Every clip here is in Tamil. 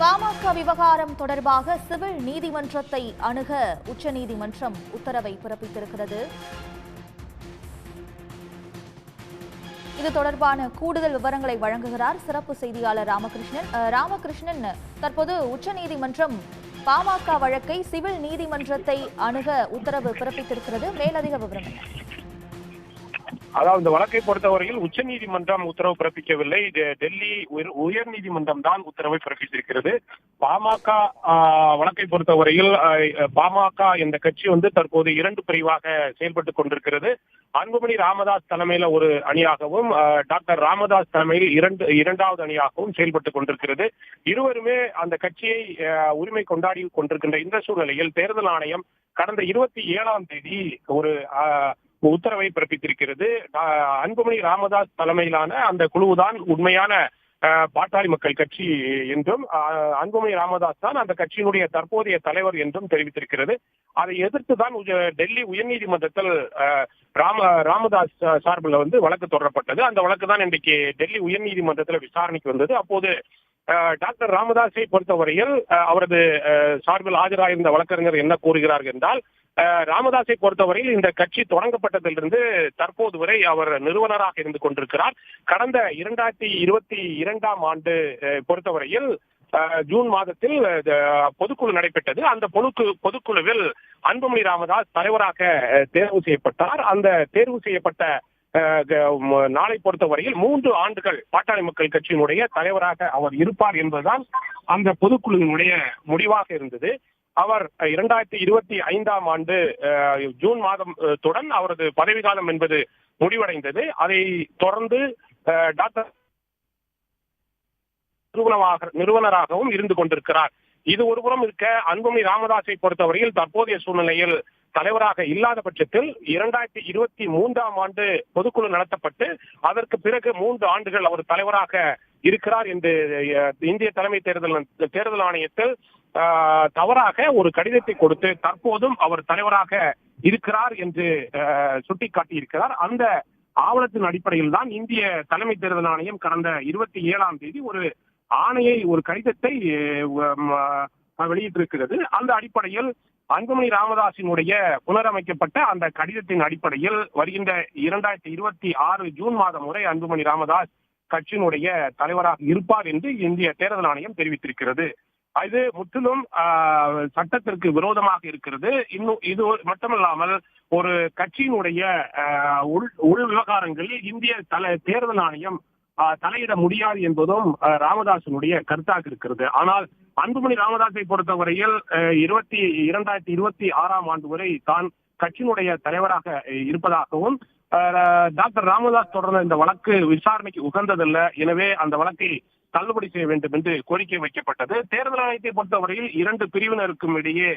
பாமக விவகாரம் தொடர்பாக சிவில் நீதிமன்றத்தை அணுக உச்சநீதிமன்றம் உத்தரவை பிறப்பித்திருக்கிறது. இது தொடர்பான கூடுதல் விவரங்களை வழங்குகிறார் சிறப்பு செய்தியாளர் ராமகிருஷ்ணன். ராமகிருஷ்ணன், தற்போது உச்சநீதிமன்றம் பாமக வழக்கை சிவில் நீதிமன்றத்தை அணுக உத்தரவு பிறப்பித்திருக்கிறது. மேலதிக விவரம் என்ன? அதாவது இந்த வழக்கை பொறுத்தவரையில் உச்சநீதிமன்றம் உத்தரவு பிறப்பிக்கவில்லை. டெல்லி உயர் நீதிமன்றம் தான் உத்தரவை பிறப்பித்திருக்கிறது. பாமக வழக்கை பொறுத்தவரையில் பாமக என்ற கட்சி தற்போது இரண்டு பிரிவாக செயல்பட்டுக் கொண்டிருக்கிறது. அன்புமணி ராமதாஸ் தலைமையில ஒரு அணியாகவும் டாக்டர் ராமதாஸ் தலைமையில் இரண்டாவது அணியாகவும் செயல்பட்டுக் கொண்டிருக்கிறது. இருவருமே அந்த கட்சியை உரிமை கொண்டாடி கொண்டிருக்கின்ற இந்த சூழ்நிலையில் தேர்தல் ஆணையம் கடந்த 27ஆம் தேதி ஒரு உத்தரவை பிறப்பித்திருக்கிறது. அன்புமணி ராமதாஸ் தலைமையிலான அந்த குழுவுதான் உண்மையான பாட்டாளி மக்கள் கட்சி என்றும் அன்புமணி ராமதாஸ் தான் அந்த கட்சியினுடைய தற்போதைய தலைவர் என்றும் தெரிவித்திருக்கிறது. அதை எதிர்த்துதான் டெல்லி உயர்நீதிமன்றத்தில் ராமதாஸ் சார்பில் வழக்கு தொடரப்பட்டது. அந்த வழக்கு தான் இன்றைக்கு டெல்லி உயர்நீதிமன்றத்தில் விசாரணைக்கு வந்தது. அப்போது டாக்டர் ராமதாஸை பொறுத்தவரையில் அவரது சார்பில் ஆஜராயிருந்த வழக்கறிஞர் என்ன கூறுகிறார்கள் என்றால், ராமதாஸை பொறுத்தவரையில் இந்த கட்சி தொடங்கப்பட்டதிலிருந்து தற்போது வரை அவர் நிறுவனராக இருந்து கொண்டிருக்கிறார். கடந்த 2022ஆம் ஆண்டு பொறுத்தவரையில் ஜூன் மாதத்தில் பொதுக்குழு நடைபெற்றது. அந்த பொதுக்குழுவில் அன்புமணி ராமதாஸ் தலைவராக தேர்வு செய்யப்பட்டார். அந்த தேர்வு செய்யப்பட்ட நாளை பொறுத்தவரையில் 3 ஆண்டுகள் பாட்டாளி மக்கள் கட்சியினுடைய தலைவராக அவர் இருப்பார் என்பதுதான் அந்த பொதுக்குழுவினுடைய முடிவாக இருந்தது. அவர் 2025ஆம் ஆண்டு ஜூன் மாதத்துடன் அவரது பதவிக்காலம் என்பது முடிவடைந்தது. அதை தொடர்ந்து டாக்டர் நிறுவனராகவும் இருந்து கொண்டிருக்கிறார். இது ஒருபுறம் இருக்க, அன்புமணி ராமதாஸை பொறுத்தவரையில் தற்போதைய சூழ்நிலையில் தலைவராக இல்லாத பட்சத்தில் 2023ஆம் ஆண்டு பொதுக்குழு நடத்தப்பட்டு அதற்கு பிறகு 3 ஆண்டுகள் அவர் தலைவராக இருக்கிறார் என்று இந்திய தலைமை தேர்தல் ஆணையத்தில் தவறாக ஒரு கடிதத்தை கொடுத்து தற்போதும் அவர் தலைவராக இருக்கிறார் என்று சுட்டிக்காட்டியிருக்கிறார். அந்த ஆவணத்தின் அடிப்படையில் தான் இந்திய தலைமை தேர்தல் ஆணையம் கடந்த 27ஆம் தேதி ஒரு கடிதத்தை வெளியிட்டிருக்கிறது. அந்த அடிப்படையில் அன்புமணி ராமதாஸினுடைய புனரமைக்கப்பட்ட அந்த கடிதத்தின் அடிப்படையில் வருகின்ற 2026 ஜூன் மாதம் வரை அன்புமணி ராமதாஸ் கட்சியினுடைய தலைவராக இருப்பார் என்று இந்திய தேர்தல் ஆணையம் தெரிவித்திருக்கிறது. இது முற்றிலும் சட்டத்திற்கு விரோதமாக இருக்கிறது. இன்னும் இது மட்டுமல்லாமல் ஒரு கட்சியினுடைய உள் விவகாரங்களில் இந்திய தேர்தல் ஆணையம் தலையிட முடியாது என்பதும் ராமதாசனுடைய கருத்தாக இருக்கிறது. ஆனால் அன்புமணி ராமதாஸை பொறுத்தவரையில் 2026ஆம் ஆண்டு வரை தான் கட்சியினுடைய தலைவராக இருப்பதாகவும் டாக்டர் ராமதாஸ் தொடர்ந்த இந்த வழக்கு விசாரணைக்கு உகந்ததல்ல, எனவே அந்த வழக்கை தள்ளுபடி செய்ய வேண்டும் என்று கோரிக்கை வைக்கப்பட்டது. தேர்தல் ஆணையத்தை பொறுத்தவரையில் 2 பிரிவினருக்கும் இடையே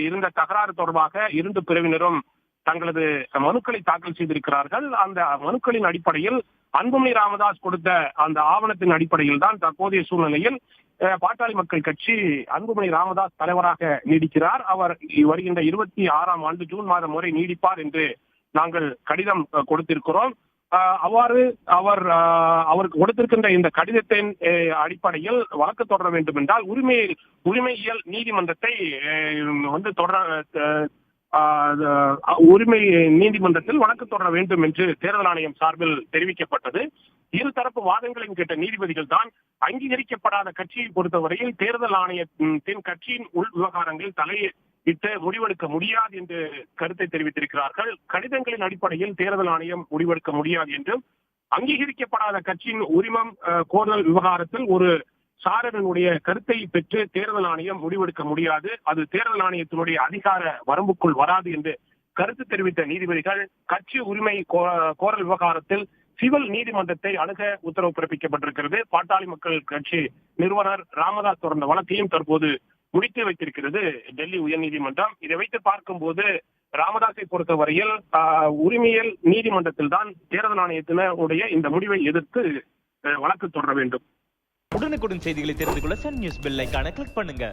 இருந்த தகராறு தொடர்பாக 2 பிரிவினரும் தங்களது மனுக்களை தாக்கல் செய்திருக்கிறார்கள். அந்த மனுக்களின் அடிப்படையில் அன்புமணி ராமதாஸ் கொடுத்த அந்த ஆவணத்தின் அடிப்படையில் தான் தற்போதைய சூழ்நிலையில் பாட்டாளி மக்கள் கட்சி அன்புமணி ராமதாஸ் தலைவராக நீடிக்கிறார். அவர் வருகின்ற 26ஆம் ஆண்டு ஜூன் மாதம் வரை நீடிப்பார் என்று நாங்கள் கடிதம் கொடுத்திருக்கிறோம். அவ்வாறு அவருக்கு கொடுத்திருக்கின்ற இந்த கடிதத்தின் அடிப்படையில் வழக்கு தொடர வேண்டும் என்றால் உரிமையியல் நீதிமன்றத்தை உரிமை நீதிமன்றத்தில் வழக்கு தொடர வேண்டும் என்று தேர்தல் ஆணையம் சார்பில் தெரிவிக்கப்பட்டது. இருதரப்பு வாதங்களையும் கேட்ட நீதிபதிகள் தான் அங்கீகரிக்கப்படாத கட்சியை பொறுத்தவரையில் தேர்தல் ஆணையத்தின் கட்சியின் உள் விவகாரங்களில் தலையிட்டு முடிவெடுக்க முடியாது என்று கருத்தை தெரிவித்திருக்கிறார்கள். கடிதங்களின் அடிப்படையில் தேர்தல் ஆணையம் முடிவெடுக்க முடியாது என்றும், அங்கீகரிக்கப்படாத கட்சியின் உரிமம் கோரல் விவகாரத்தில் ஒரு சாரனுடைய கருத்தை பெற்று தேர்தல் ஆணையம் முடிவெடுக்க முடியாது, அது தேர்தல் ஆணையத்தினுடைய அதிகார வரம்புக்குள் வராது என்று கருத்து தெரிவித்த நீதிபதிகள் கட்சி உரிமை கோரல் விவகாரத்தில் சிவில் நீதிமன்றத்தை அணுக உத்தரவு பிறப்பிக்கப்பட்டிருக்கிறது. பாட்டாளி மக்கள் கட்சி நிறுவனர் ராமதாஸ் தொடர்ந்த வழக்கையும் தற்போது முடித்து வைத்திருக்கிறது டெல்லி உயர்நீதிமன்றம். இதை வைத்து பார்க்கும்போது ராமதாஸை பொறுத்தவரையில் உரிமையியல் நீதிமன்றத்தில் தான் தேர்தல் ஆணையத்தினுடைய இந்த முடிவை எதிர்த்து வழக்கு தொடர வேண்டும். உடனுக்குடன் செய்திகளை தெரிந்து கொள்ள சன் நியூஸ் பெல் ஐகானை கிளிக் பண்ணுங்க.